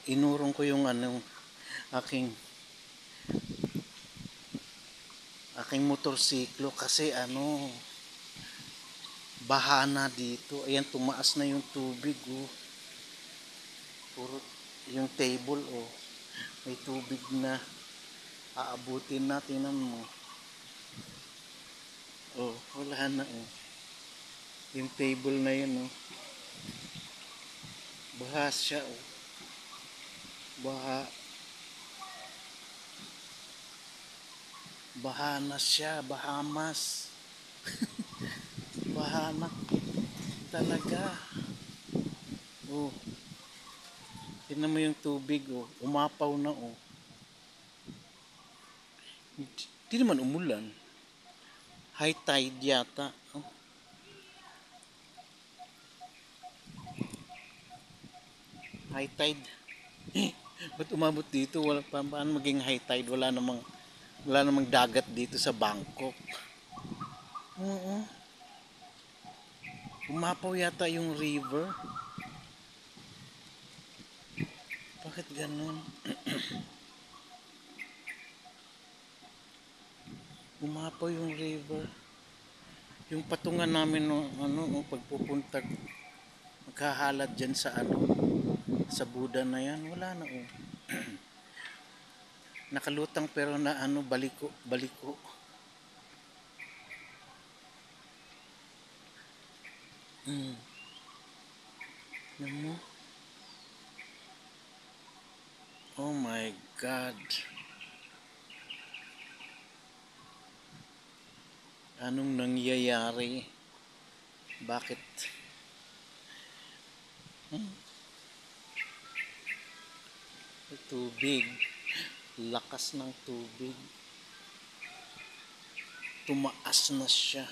inurong ko yung aking aking motorsiklo kasi baha na dito. Ayan, tumaas na yung tubig, oh. Puro yung table, oh. May tubig na. Aabutin na, tingnan mo. Oh, wala na, oh. Yung table na yun, oh. Baha siya, oh. Baha. Baha na siya, Bahamas. Baha na talaga. Oh, tingnan mo yung tubig, oh. Umapaw na, oh. Hindi naman umulan. High tide yata. Oh. High tide. Ba't umabot dito? Paano maging high tide? Wala namang dagat dito sa Bangkok. Oo. Umapaw yata yung river. Bakit ganun? Umapaw yung river. Yung patungan namin no, pagpupunta magkahalad dyan sa Buda na yan, wala na, oh. Nakalutang pero baliko. Ano mo? Oh my God. Anong nangyayari? Bakit? Tubig. Lakas ng tubig. Tumaas na siya.